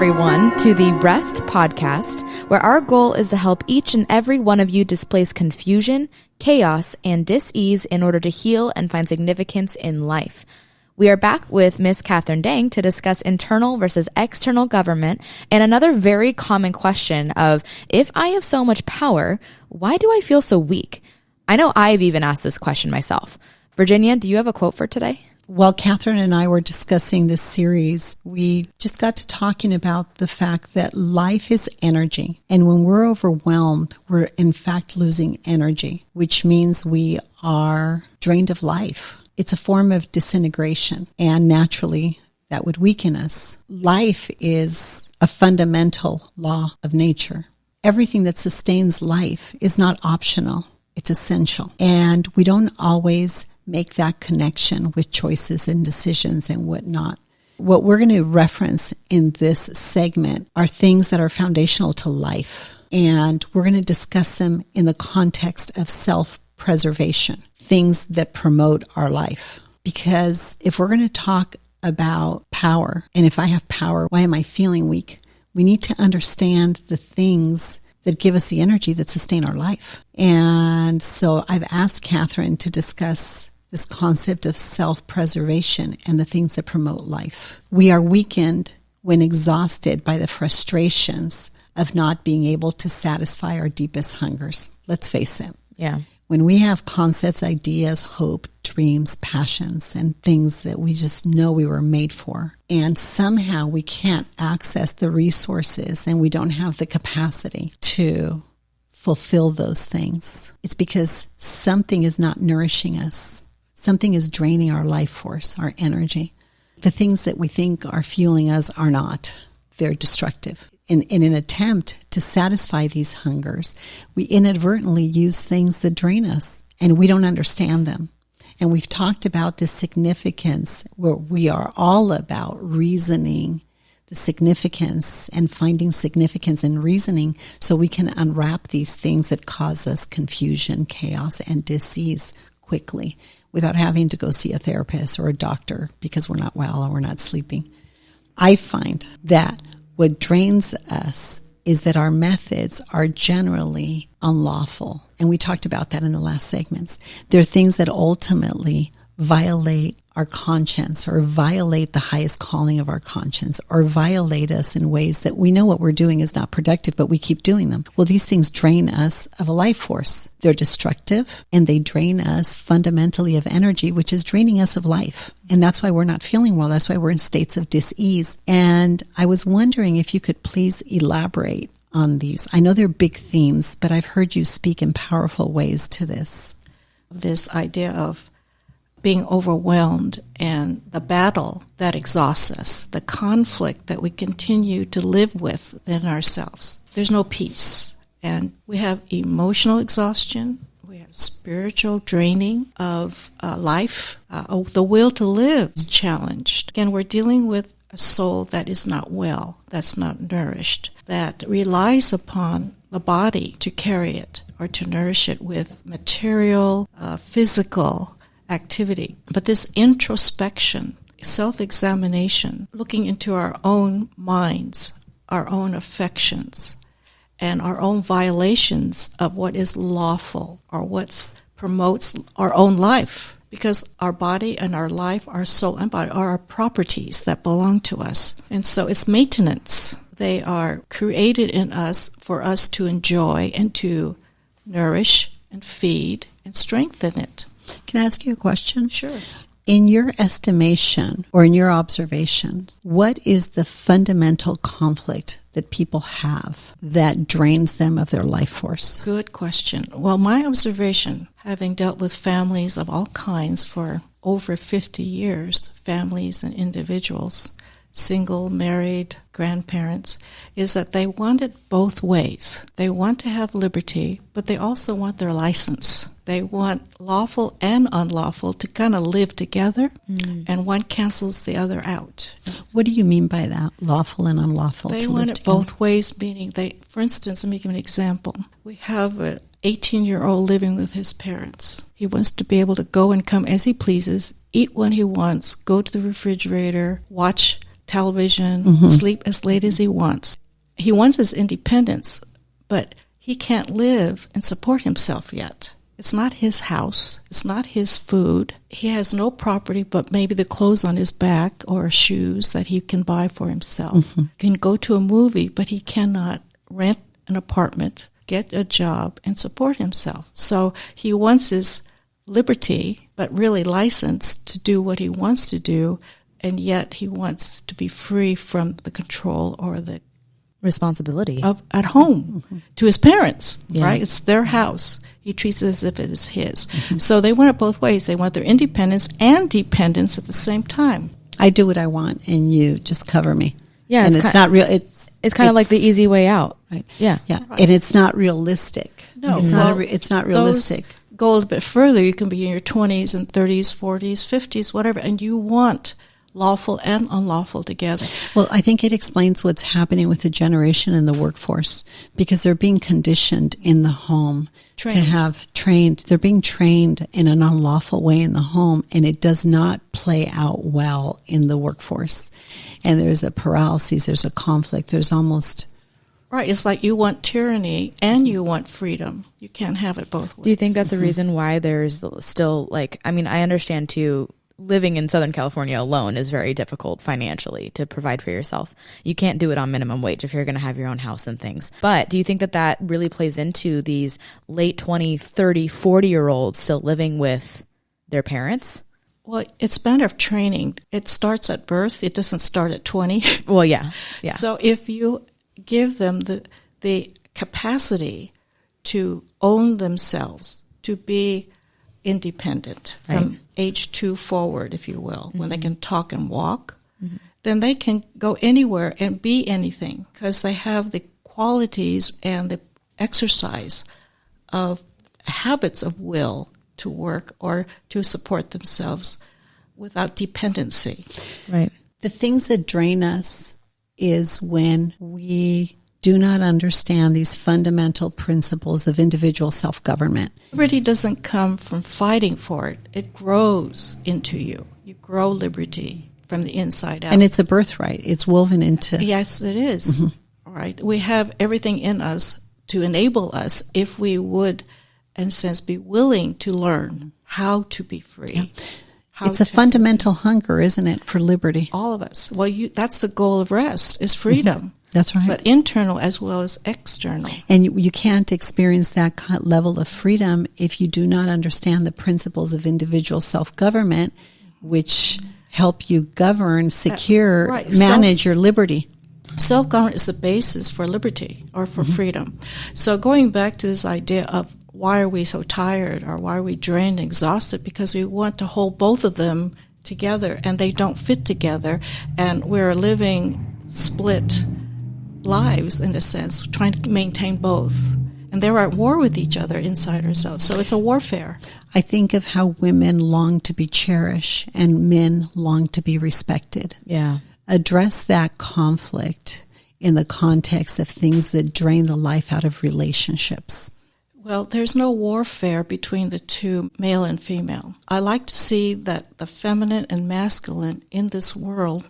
everyone, to the R.E.S.T podcast, where our goal is to help each and every one of you displace confusion, chaos, and dis-ease in order to heal and find significance in life. We are back with Miss Katherine Dang to discuss internal versus external government and another very common question of, if I have so much power, why do I feel so weak? I know I've even asked this question myself. Virginia, do you have a quote for today? While Katherine and I were discussing this series, we just got to talking about the fact that life is energy. And when we're overwhelmed, we're in fact losing energy, which means we are drained of life. It's a form of disintegration, and naturally that would weaken us. Life is a fundamental law of nature. Everything that sustains life is not optional. It's essential. And we don't always make that connection with choices and decisions and whatnot. What we're going to reference in this segment are things that are foundational to life. And we're going to discuss them in the context of self-preservation, things that promote our life. Because if we're going to talk about power, and if I have power, why am I feeling weak? We need to understand the things that give us the energy that sustain our life. And so I've asked Katherine to discuss this concept of self-preservation and the things that promote life. We are weakened when exhausted by the frustrations of not being able to satisfy our deepest hungers. Let's face it. Yeah. When we have concepts, ideas, hope, dreams, passions, and things that we just know we were made for, and somehow we can't access the resources and we don't have the capacity to fulfill those things, it's because something is not nourishing us. Something is draining our life force, our energy. The things that we think are fueling us are not. They're destructive. In an attempt to satisfy these hungers, we inadvertently use things that drain us, and we don't understand them. And we've talked about this significance where we are all about reasoning, the significance and finding significance in reasoning so we can unwrap these things that cause us confusion, chaos, and dis-ease quickly without having to go see a therapist or a doctor because we're not well or we're not sleeping. I find that what drains us is that our methods are generally unlawful. And we talked about that in the last segments. They're things that ultimately violate our conscience or violate the highest calling of our conscience or violate us in ways that we know what we're doing is not productive, but we keep doing them. Well, these things drain us of a life force. They're destructive and they drain us fundamentally of energy, which is draining us of life. And that's why we're not feeling well. That's why we're in states of dis-ease. And I was wondering if you could please elaborate on these. I know they're big themes, but I've heard you speak in powerful ways to this. This idea of being overwhelmed and the battle that exhausts us, the conflict that we continue to live with within ourselves. There's no peace. And we have emotional exhaustion. We have spiritual draining of life. The will to live is challenged. Again, we're dealing with a soul that is not well, that's not nourished, that relies upon the body to carry it or to nourish it with material, physical activity. But this introspection, self-examination, looking into our own minds, our own affections, and our own violations of what is lawful or what promotes our own life. Because our body and our life, our soul and body are our properties that belong to us. And so it's maintenance. They are created in us for us to enjoy and to nourish and feed and strengthen it. Can I ask you a question? Sure. In your estimation or in your observation, what is the fundamental conflict that people have that drains them of their life force? Good question. Well, my observation, having dealt with families of all kinds for over 50 years, families and individuals, single, married, grandparents, is that they want it both ways. They want to have liberty, but they also want their license. They want lawful and unlawful to kind of live together, and one cancels the other out. What do you mean by that, lawful and unlawful? They want it both ways, meaning for instance, let me give an example. We have an 18-year-old living with his parents. He wants to be able to go and come as he pleases, eat when he wants, go to the refrigerator, watch television, sleep as late as he wants. He wants his independence, but he can't live and support himself yet. It's not his house. It's not his food. He has no property but maybe the clothes on his back or shoes that he can buy for himself. He can go to a movie, but he cannot rent an apartment, get a job, and support himself. So he wants his liberty, but really licensed to do what he wants to do, and yet he wants to be free from the control or the responsibility of at home to his parents, right? It's their house. He treats it as if it is his. So they want it both ways. They want their independence and dependence at the same time. I do what I want, and you just cover me. Yeah, and it's not real. It's kind of like the easy way out. Right. Yeah. Right. And it's not realistic. No, it's not realistic. Go a little bit further. You can be in your 20s and 30s, 40s, 50s, whatever, and you want lawful and unlawful together. Well, I think it explains what's happening with the generation in the workforce, because they're being conditioned in the home to have trained. They're being trained in an unlawful way in the home, and it does not play out well in the workforce. And there's a paralysis, there's a conflict, there's almost... Right, it's like you want tyranny and you want freedom. You can't have it both ways. Do you think that's a reason why there's still, like, I mean, I understand too, living in Southern California alone is very difficult financially to provide for yourself. You can't do it on minimum wage if you're going to have your own house and things. But do you think that that really plays into these late 20, 30, 40-year-olds still living with their parents? Well, it's a matter of training. It starts at birth. It doesn't start at 20. Well, yeah. So if you give them the capacity to own themselves, to be independent from age 2 forward, if you will, when they can talk and walk, then they can go anywhere and be anything because they have the qualities and the exercise of habits of will to work or to support themselves without dependency. Right. The things that drain us is when we do not understand these fundamental principles of individual self-government. Liberty doesn't come from fighting for it. It grows into you. You grow liberty from the inside out. And it's a birthright. It's woven into... Yes, it is. All right. We have everything in us to enable us if we would, in a sense, be willing to learn how to be free. It's a fundamental hunger, isn't it, for liberty? All of us. Well, that's the goal of R.E.S.T, is freedom. That's right. But internal as well as external. And you can't experience that level of freedom if you do not understand the principles of individual self-government, which help you govern, secure, manage your liberty. Self-government is the basis for liberty or for freedom. So going back to this idea of why are we so tired or why are we drained and exhausted? Because we want to hold both of them together and they don't fit together. And we're living split lives, in a sense, trying to maintain both. And they're at war with each other inside ourselves. So it's a warfare. I think of how women long to be cherished and men long to be respected. Yeah. Address that conflict in the context of things that drain the life out of relationships. Well, there's no warfare between the two, male and female. I like to see that the feminine and masculine in this world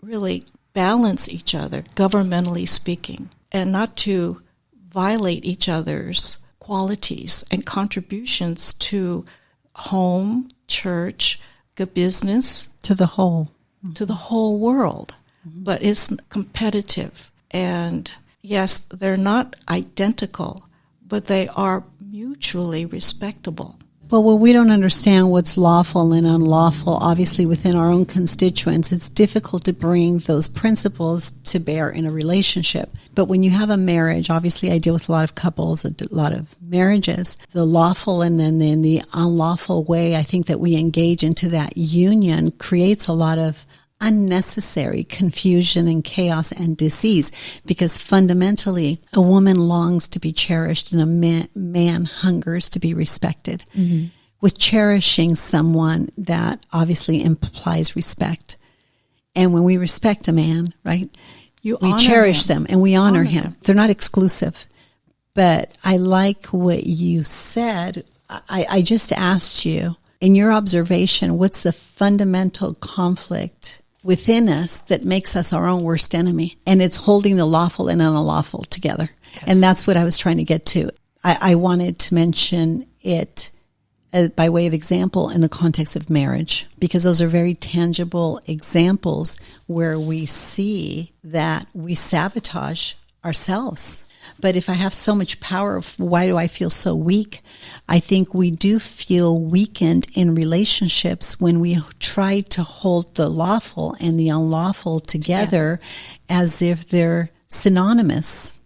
really balance each other, governmentally speaking, and not to violate each other's qualities and contributions to home, church, good business. To the whole. To the whole world. But it's competitive. And yes, they're not identical, but they are mutually respectable. Well, when we don't understand what's lawful and unlawful, obviously within our own constituents, it's difficult to bring those principles to bear in a relationship. But when you have a marriage, obviously I deal with a lot of couples, a lot of marriages, the lawful and then the unlawful way I think that we engage into that union creates a lot of unnecessary confusion and chaos and disease, because fundamentally a woman longs to be cherished and a man hungers to be respected. With cherishing someone, that obviously implies respect. And when we respect a man, right, we cherish them and we honor him. They're not exclusive. But I like what you said. I just asked you, in your observation, what's the fundamental conflict within us that makes us our own worst enemy. And it's holding the lawful and unlawful together. Yes. And that's what I was trying to get to. I wanted to mention it by way of example in the context of marriage, because those are very tangible examples where we see that we sabotage ourselves. But if I have so much power, why do I feel so weak? I think we do feel weakened in relationships when we try to hold the lawful and the unlawful together as if they're synonymous,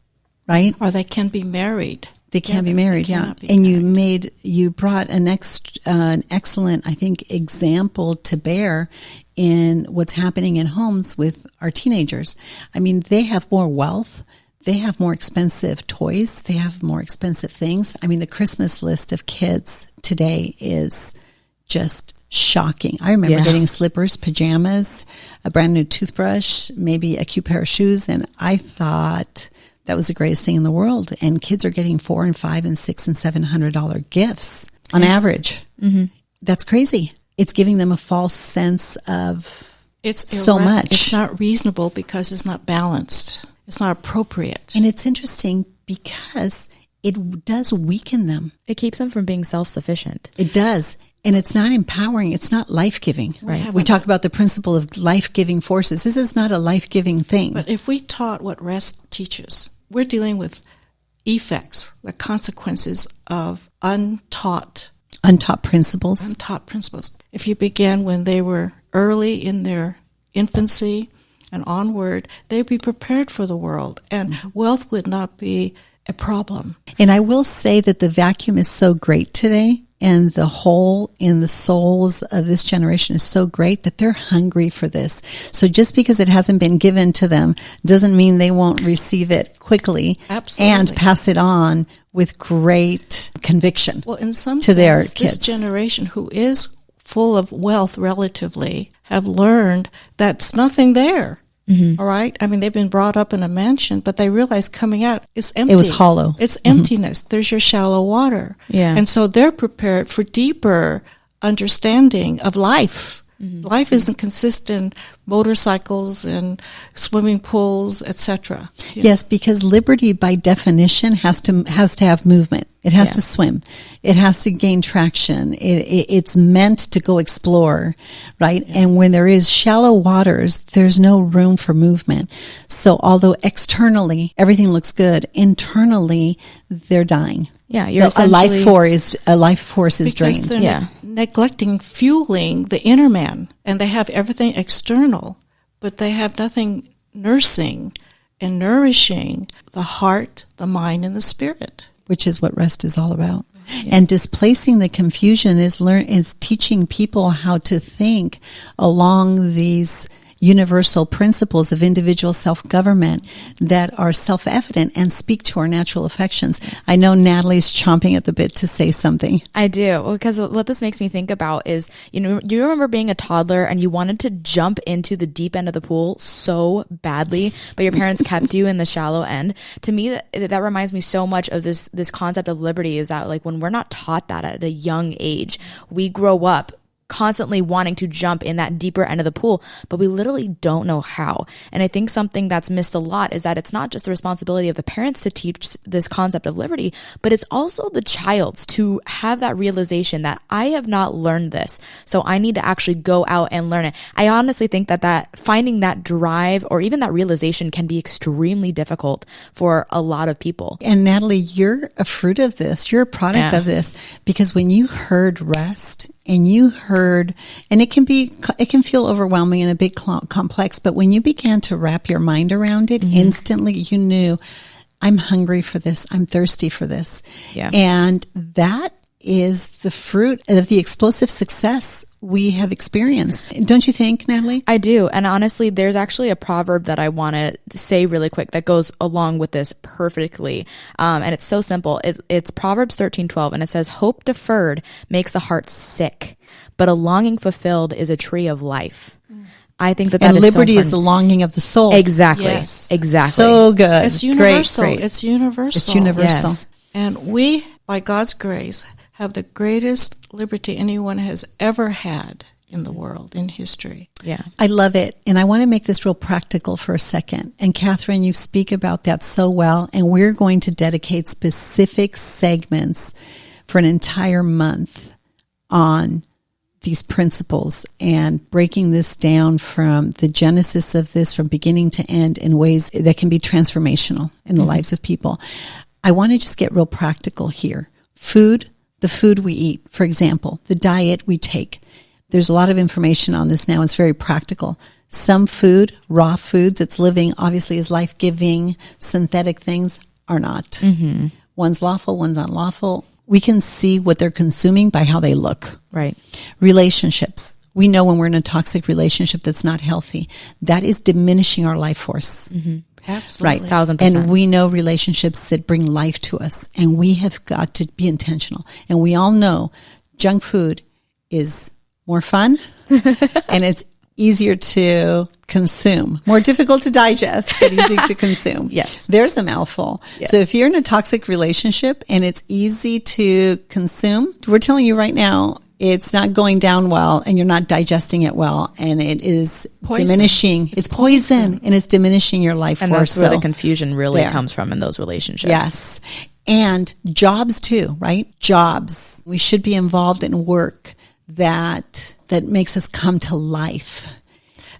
right? Or they can be married. They can be married, yeah. And you brought an excellent, I think, example to bear in what's happening in homes with our teenagers. I mean, they have more wealth. They have more expensive toys. They have more expensive things. I mean, the Christmas list of kids today is just shocking. I remember getting slippers, pajamas, a brand new toothbrush, maybe a cute pair of shoes, and I thought that was the greatest thing in the world. And kids are getting $400 and $500 and $600 and $700 gifts on average. Mm-hmm. That's crazy. It's giving them a false sense of so much. It's not reasonable because it's not balanced. It's not appropriate. And it's interesting because it does weaken them. It keeps them from being self-sufficient. It does. And it's not empowering. It's not life-giving. Right. We talk about the principle of life-giving forces. This is not a life-giving thing. But if we taught what R.E.S.T teaches, we're dealing with effects, the consequences of untaught principles. If you began when they were early in their infancy and onward, they'd be prepared for the world, and wealth would not be a problem. And I will say that the vacuum is so great today, and the hole in the souls of this generation is so great that they're hungry for this. So just because it hasn't been given to them doesn't mean they won't receive it quickly. Absolutely. And pass it on with great conviction. Well, in some to sense, their kids. This generation who is full of wealth relatively have learned that's nothing there. Mm-hmm. All right? I mean, they've been brought up in a mansion, but they realize coming out, it's empty. It was hollow. It's emptiness. There's your shallow water. Yeah. And so they're prepared for deeper understanding of life. Mm-hmm. Life isn't consistent motorcycles and swimming pools, etc. Yes, because liberty by definition has to have movement. It has to swim. It has to gain traction. It's meant to go explore, right? Yeah. And when there is shallow waters, there's no room for movement. So although externally everything looks good, internally they're dying. Yeah, you're a life force is drained. They're neglecting fueling the inner man, and they have everything external, but they have nothing nursing and nourishing the heart, the mind, and the spirit. Which is what R.E.S.T is all about. Yeah. And displacing the confusion is teaching people how to think along these universal principles of individual self-government that are self-evident and speak to our natural affections. I know Natalie's chomping at the bit to say something. I do, because what this makes me think about is, you remember being a toddler and you wanted to jump into the deep end of the pool so badly, but your parents kept you in the shallow end. To me, that reminds me so much of this concept of liberty, is that like when we're not taught that at a young age, we grow up constantly wanting to jump in that deeper end of the pool, but we literally don't know how. And I think something that's missed a lot is that it's not just the responsibility of the parents to teach this concept of liberty, but it's also the child's to have that realization that I have not learned this, so I need to actually go out and learn it. I honestly think that finding that drive or even that realization can be extremely difficult for a lot of people. And Natalie, you're a fruit of this. You're a product of this, because when you heard R.E.S.T, and you heard, and it can feel overwhelming and a bit complex, but when you began to wrap your mind around it, instantly you knew, I'm hungry for this. I'm thirsty for this. Yeah. And that is the fruit of the explosive success we have experienced. Don't you think, Natalie? I do. And honestly, there's actually a proverb that I want to say really quick that goes along with this perfectly. And it's so simple. It's Proverbs 13:12, and it says, hope deferred makes the heart sick, but a longing fulfilled is a tree of life. I think that and is liberty so is the longing of the soul. Exactly. Yes. Exactly. So good. It's universal. Great. It's universal. It's universal. Yes. And we, by God's grace, have the greatest liberty anyone has ever had in the world, in history. Yeah. I love it. And I want to make this real practical for a second. And Katherine, you speak about that so well. And we're going to dedicate specific segments for an entire month on these principles and breaking this down from the genesis of this from beginning to end in ways that can be transformational in the lives of people. I want to just get real practical here. Food, the food we eat, for example, the diet we take. There's a lot of information on this now. It's very practical. Some food, raw foods, it's living, obviously is life-giving. Synthetic things are not. One's lawful, one's unlawful. We can see what they're consuming by how they look. Right. Relationships. We know when we're in a toxic relationship that's not healthy, that is diminishing our life force. Absolutely. Right. 1000%. And we know relationships that bring life to us, and we have got to be intentional. And we all know junk food is more fun and it's easier to consume, more difficult to digest, but easy to consume. Yes. There's a mouthful. Yes. So if you're in a toxic relationship and it's easy to consume, we're telling you right now, it's not going down well and you're not digesting it well, and it is Poison. diminishing. It's poison and it's diminishing your life And force. that's where So the confusion really there. comes from in those relationships. Yes. And jobs too, right? Jobs. We should be involved in work that makes us come to life.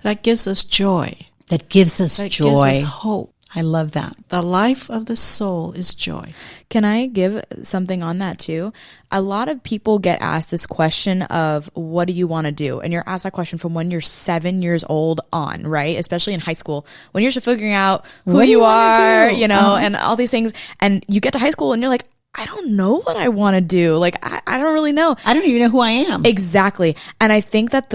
That gives us joy. That gives us That joy. gives us hope. I love that. The life of the soul is joy. Can I give something on that too? A lot of people get asked this question of, what do you want to do? And you're asked that question from when you're 7 years old on, right? Especially in high school, when you're figuring out who What do you you wanna are, do? you know, and all these things. And you get to high school and you're like, I don't know what I want to do. Like, I don't really know. I don't even know who I am. Exactly. And I think that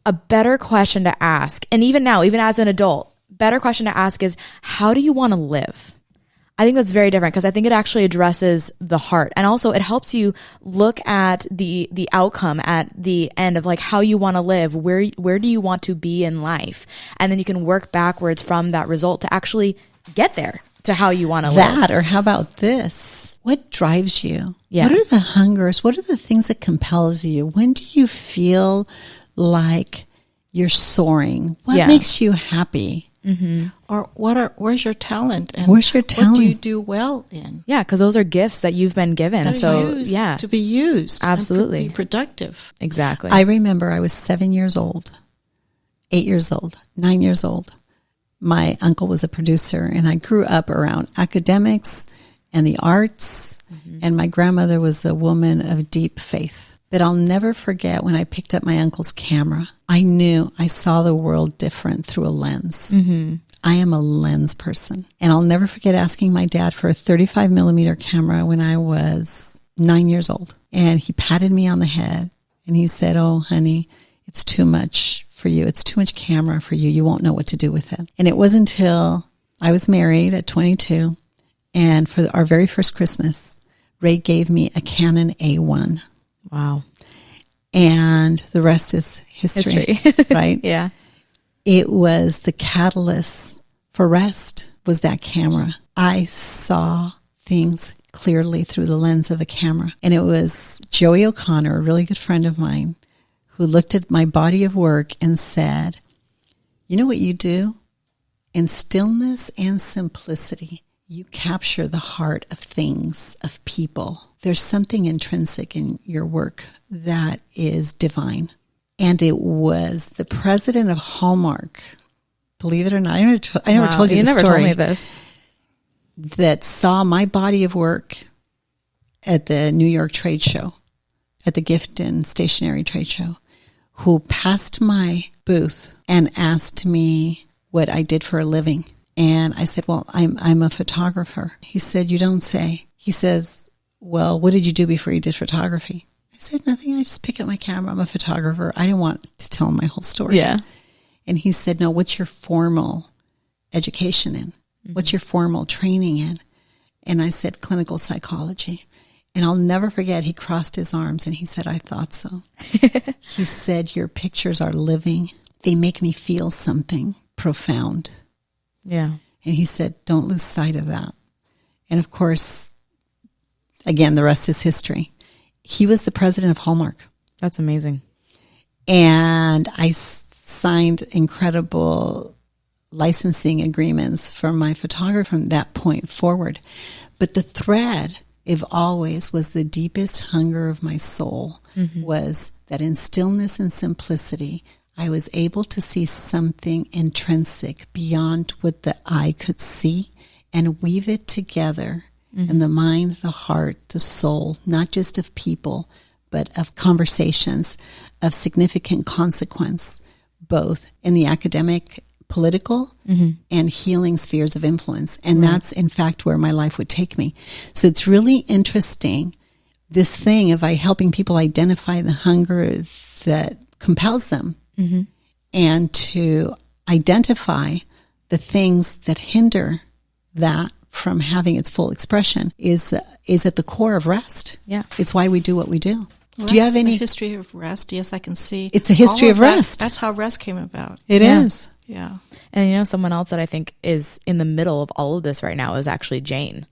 a better question to ask, and even now, even as an adult, better question to ask is, how do you want to live? I think that's very different, because I think it actually addresses the heart. And also it helps you look at the outcome at the end of like how you want to live. Where do you want to be in life? And then you can work backwards from that result to actually get there to how you want to live. That, or how about this? What drives you? Yeah. What are the hungers? What are the things that compels you? When do you feel like you're soaring? What makes you happy? Or where's your talent? And Where's your What do talent? you do well in? Yeah, because those are gifts that you've been given. That are So used yeah, to be used. Absolutely. And be productive. exactly. I remember I was 7 years old, 8 years old, 9 years old. My uncle was a producer, and I grew up around academics and the arts, and my grandmother was a woman of deep faith. But I'll never forget when I picked up my uncle's camera. I knew I saw the world different through a lens. I am a lens person. And I'll never forget asking my dad for a 35 millimeter camera when I was 9 years old. And he patted me on the head and he said, "Oh, honey, it's too much for you. It's too much camera for you. You won't know what to do with it." And it wasn't until I was married at 22, and for our very first Christmas, Ray gave me a Canon A1. Wow. And the rest is history. Right? Yeah. It was the catalyst for R.E.S.T. was that camera. I saw things clearly through the lens of a camera. And it was Joey O'Connor, a really good friend of mine, who looked at my body of work and said, "You know what you do? In stillness and simplicity, you capture the heart of things, of people. There's something intrinsic in your work that is divine." And it was the president of Hallmark, believe it or not. I never told you You the never story. told me this. That saw my body of work at the New York trade show, at the gift and stationery trade show, who passed my booth and asked me what I did for a living. And I said, "Well, I'm a photographer." He said, "You don't say." He says, "Well, what did you do before you did photography?" I said, "Nothing. I just pick up my camera. I'm a photographer." I didn't want to tell him my whole story. Yeah. And he said, "No, what's your formal education in? What's your formal training in?" And I said, "Clinical psychology." And I'll never forget, he crossed his arms and he said, "I thought so." He said, "Your pictures are living. They make me feel something profound." Yeah. And he said, "Don't lose sight of that." And of course, again, the rest is history. He was the president of Hallmark. That's amazing. And I signed incredible licensing agreements for my photography from that point forward. But the thread of always was the deepest hunger of my soul, was that in stillness and simplicity, I was able to see something intrinsic beyond what the eye could see and weave it together in the mind, the heart, the soul, not just of people, but of conversations of significant consequence, both in the academic, political, and healing spheres of influence. And that's, in fact, where my life would take me. So it's really interesting, this thing of helping people identify the hunger that compels them and to identify the things that hinder that from having its full expression is at the core of R.E.S.T. Yeah. It's why we do what we do. R.E.S.T, do you have any history of R.E.S.T? Yes, I can see. It's a history of R.E.S.T. That's how R.E.S.T came about. It is. Yeah. And someone else that I think is in the middle of all of this right now is actually Jane.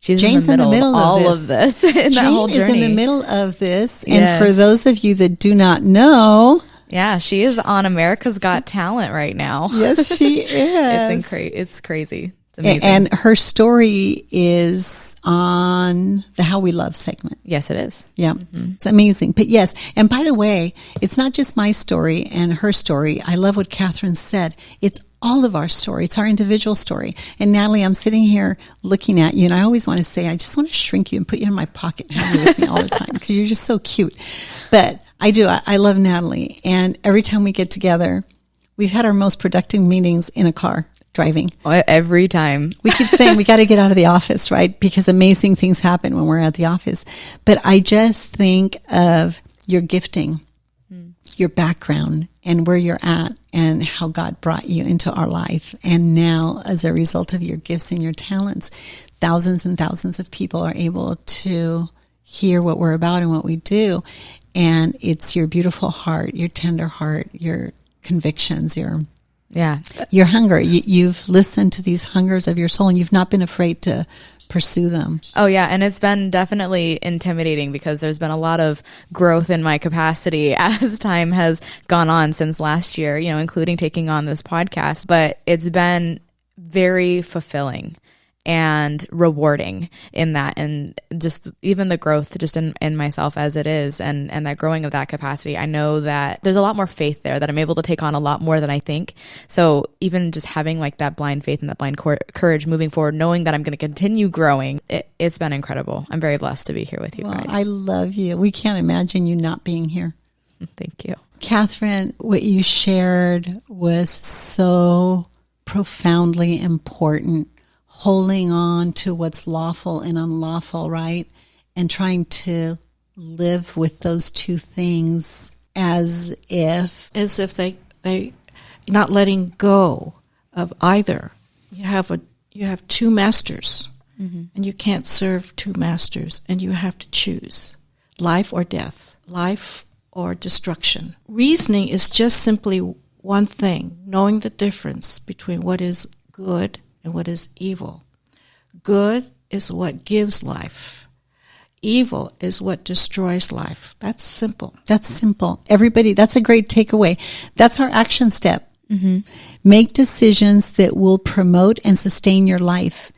Jane's in the middle of all of this. In that whole Jane is journey. in the middle of this. And Yes. for those of you that do not know, Yeah, she is on America's Got Talent right now. yes, she is. It's crazy. It's amazing. And her story is on the How We Love segment. yes, it is. Yeah, it's amazing. But yes, and by the way, it's not just my story and her story. I love what Katherine said. It's all of our story. It's our individual story. And Natalie, I'm sitting here looking at you, and I always want to say, I just want to shrink you and put you in my pocket and have you with me all the time because you're just so cute. But I do. I love Natalie. And every time we get together, we've had our most productive meetings in a car driving. Every time. We keep saying we got to get out of the office, right? Because amazing things happen when we're at the office. But I just think of your gifting, your background, and where you're at and how God brought you into our life. And now, as a result of your gifts and your talents, thousands and thousands of people are able to hear what we're about and what we do. And it's your beautiful heart, your tender heart, your convictions, your hunger. You've listened to these hungers of your soul, and you've not been afraid to pursue them. Oh yeah, and it's been definitely intimidating because there's been a lot of growth in my capacity as time has gone on since last year, including taking on this podcast, but it's been very fulfilling and rewarding in that, and just even the growth just in myself as it is, and that growing of that capacity. I know that there's a lot more faith there, that I'm able to take on a lot more than I think. So even just having like that blind faith and that blind courage moving forward, knowing that I'm going to continue growing, it's been incredible. I'm very blessed to be here with you guys. I love you. We can't imagine you not being here. Thank you. Katherine, what you shared was so profoundly important. Holding on to what's lawful and unlawful, right? And trying to live with those two things as if they not letting go of either. You have two masters, and you can't serve two masters, and you have to choose life or death, life or destruction. Reasoning is just simply one thing, knowing the difference between what is good and what is evil. Good is what gives life. Evil is what destroys life. That's simple. That's simple. Everybody, that's a great takeaway. That's our action step. Make decisions that will promote and sustain your life.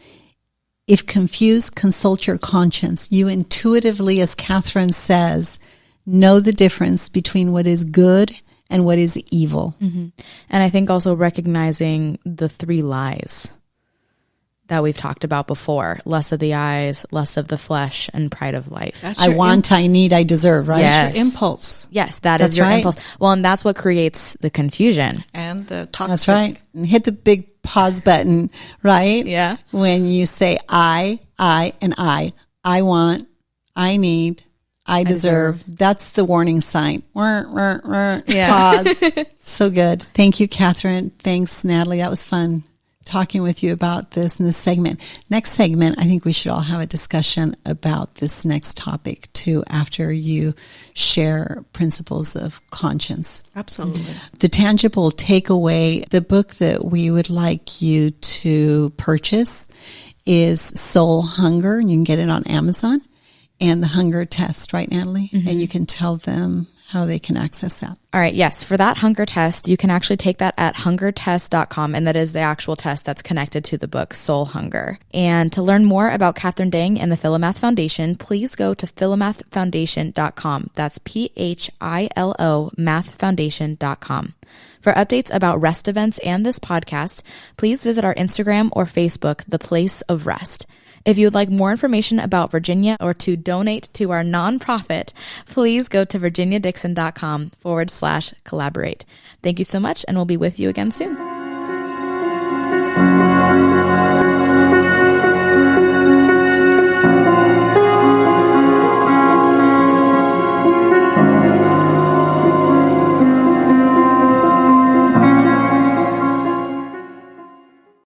If confused, consult your conscience. You intuitively, as Katherine says, know the difference between what is good and what is evil. And I think also recognizing the three lies that we've talked about before: lust of the eyes, lust of the flesh, and pride of life. I want, I need, I deserve, right? Yes. Your impulse. Yes, that's your impulse. Well, and that's what creates the confusion. And the toxic. That's right. And hit the big pause button, right? Yeah. When you say I, and I want, I need, I deserve. That's the warning sign. Yeah. Pause. So good. Thank you, Katherine. Thanks, Natalie. That was fun talking with you about this in this segment. Next segment, I think we should all have a discussion about this next topic too, after you share principles of conscience. Absolutely. The tangible takeaway, the book that we would like you to purchase is Soul Hunger, and you can get it on Amazon, and The Hunger Test, right, Natalie? And you can tell them how they can access that. All right. Yes. For that hunger test, you can actually take that at hungertest.com. And that is the actual test that's connected to the book Soul Hunger. And to learn more about Katherine Dang and the Philomath Foundation, please go to philomathfoundation.com. That's PHILO mathfoundation.com. For updates about REST events and this podcast, please visit our Instagram or Facebook, The Place of Rest. If you would like more information about Virginia or to donate to our nonprofit, please go to virginiadixon.com/collaborate. Thank you so much, and we'll be with you again soon.